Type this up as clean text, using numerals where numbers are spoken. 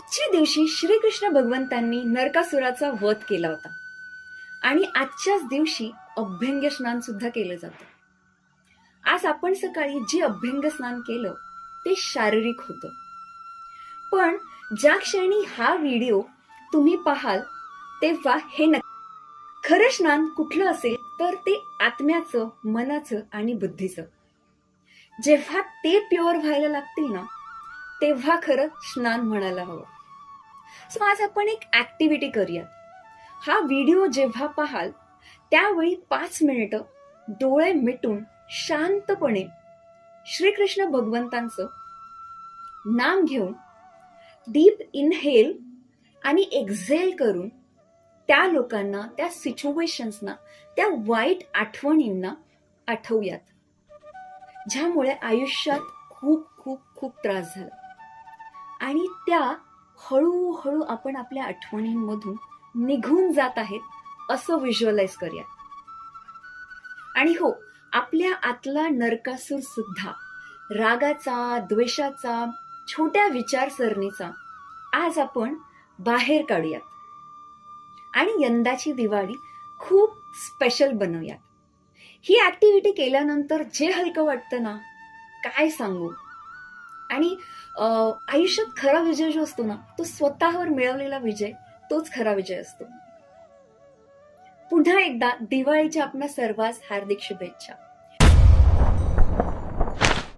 आजच्या दिवशी श्रीकृष्ण भगवंतांनी नरकासुराचा वध केला होता आणि आजच्याच दिवशी अभ्यंग स्नान सुद्धा केलं जातं. आज आपण सकाळी जे अभ्यंग स्नान केलं ते शारीरिक होतं, पण ज्या क्षणी हा व्हिडिओ तुम्ही पाहाल तेव्हा हे नक्की खरं स्नान कुठलं असेल तर ते आत्म्याचं, मनाचं आणि बुद्धीचं. जेव्हा ते प्युअर व्हायला लागतील ना तेव्हा खरं स्नान म्हणायला हवं. सो आज आपण एक ऍक्टिव्हिटी करूया. हा व्हिडिओ जेव्हा पाहाल त्यावेळी 5 मिनिटं डोळे मिटून शांतपणे श्रीकृष्ण भगवंतांचं नाम घेऊन डीप इनहेल आणि एक्झेल करून त्या लोकांना, त्या सिच्युएशन्सना, त्या वाईट आठवणींना आठवूयात ज्यामुळे आयुष्यात खूप खूप खूप त्रास झाला आणि त्या हळूहळू आपण आपल्या आठवणींमधून निघून जात आहेत असं व्हिज्युअलाइज करूया. आणि हो, आपल्या आतला नरकासूर सुद्धा रागाचा, द्वेषाचा, छोट्या विचारसरणीचा आज आपण बाहेर काढूयात आणि यंदाची दिवाळी खूप स्पेशल बनवूयात. ही ऍक्टिव्हिटी केल्यानंतर जे हलकं वाटतं ना, काय सांगू. आणि आयुष्यात खरा विजय जो असतो ना तो स्वतःवर मिळवलेला विजय, तोच खरा विजय असतो. पुन्हा एकदा दिवाळीच्या आपल्या सर्वांस हार्दिक शुभेच्छा.